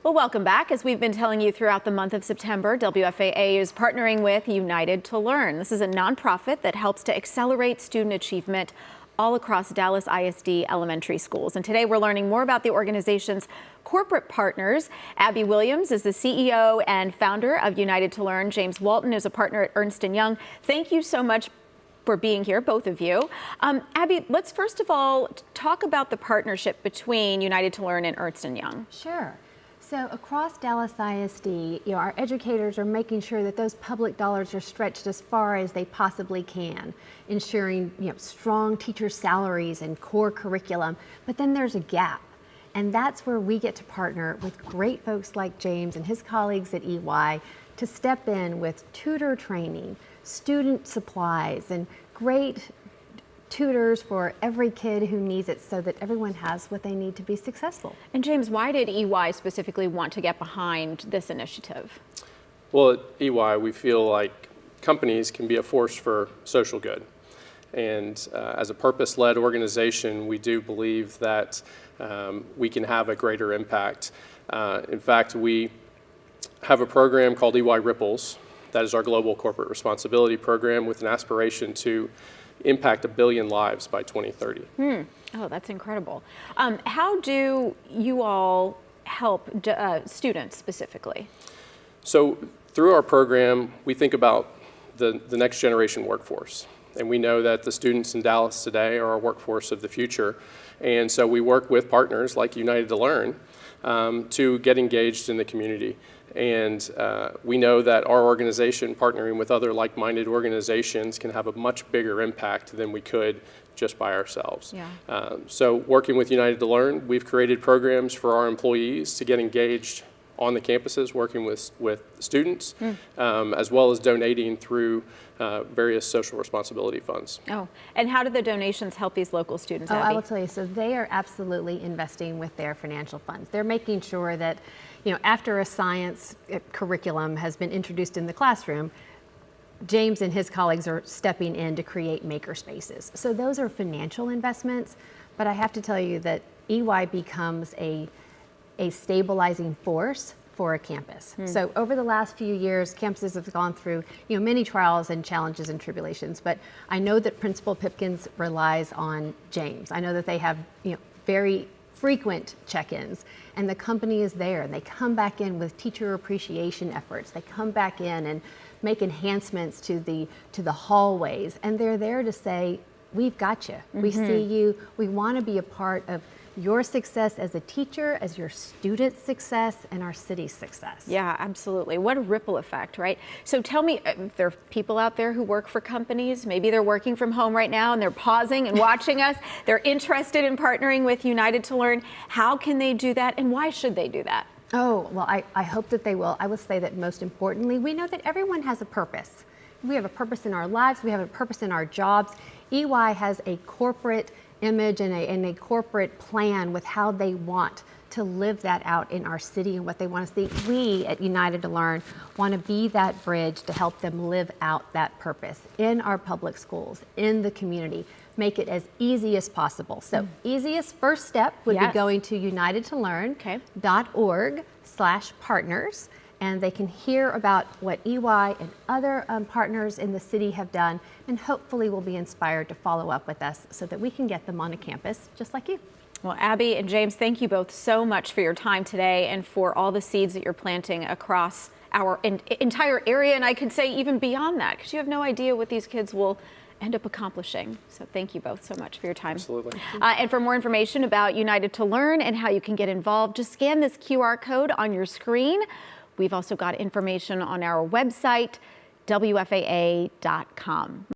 Well, welcome back. As we've been telling you throughout the month of September, WFAA is partnering with United to Learn. This is a nonprofit that helps to accelerate student achievement all across Dallas ISD elementary schools. And today we're learning more about the organization's corporate partners. Abby Williams is the CEO and founder of United to Learn. James Walton is a partner at Ernst Young. Thank you so much for being here, both of you. Abby, let's first of all talk about the partnership between United to Learn and Ernst Young. Sure. So across Dallas ISD, our educators are making sure that those public dollars are stretched as far as they possibly can, ensuring strong teacher salaries and core curriculum. But then there's a gap, and that's where we get to partner with great folks like James and his colleagues at EY to step in with tutor training, student supplies, and great tutors for every kid who needs it so that everyone has what they need to be successful. And James, why did EY specifically want to get behind this initiative? Well, at EY, we feel like companies can be a force for social good. And as a purpose-led organization, we do believe that we can have a greater impact. In fact, we have a program called EY Ripples. That is our global corporate responsibility program with an aspiration to impact 1 billion lives by 2030. Oh, that's incredible. How do you all help students specifically? So through our program, we think about the next generation workforce. And we know that the students in Dallas today are our workforce of the future. And so we work with partners like United to Learn to get engaged in the community. And we know that our organization partnering with other like-minded organizations can have a much bigger impact than we could just by ourselves. Yeah. So working with United to Learn, we've created programs for our employees to get engaged on the campuses, working with students, as well as donating through various social responsibility funds. Oh, and how do the donations help these local students, Abby? Abby? I will tell you, so they are absolutely investing with their financial funds. They're making sure that, after a science curriculum has been introduced in the classroom, James and his colleagues are stepping in to create maker spaces. So those are financial investments, but I have to tell you that EY becomes a stabilizing force for a campus. So over the last few years, campuses have gone through many trials and challenges and tribulations, but I know that Principal Pipkins relies on James. I know that they have very frequent check-ins, and the company is there, and they come back in with teacher appreciation efforts. They come back in and make enhancements to the hallways, and they're there to say, we've got you. We see you. We want to be a part of your success as a teacher, as your students' success, and our city's success. Yeah, absolutely. What a ripple effect, right? So tell me, if there are people out there who work for companies, maybe they're working from home right now and they're pausing and watching us, they're interested in partnering with United to Learn. How can they do that, and why should they do that? Oh, well, I hope that they will. I would say that most importantly, we know that everyone has a purpose. We have a purpose in our lives. We have a purpose in our jobs. EY has a corporate image and a corporate plan with how they want to live that out in our city and what they want to see. We at United to Learn want to be that bridge to help them live out that purpose in our public schools, in the community, make it as easy as possible. So easiest first step would be going to unitedtolearn.org/partners. And they can hear about what EY and other partners in the city have done, and hopefully will be inspired to follow up with us so that we can get them on a campus just like you. Well, Abby and James, thank you both so much for your time today and for all the seeds that you're planting across our entire area, and I could say even beyond that, because you have no idea what these kids will end up accomplishing. So thank you both so much for your time. Absolutely. And for more information about United to Learn and how you can get involved, just scan this QR code on your screen. We've also got information on our website, WFAA.com.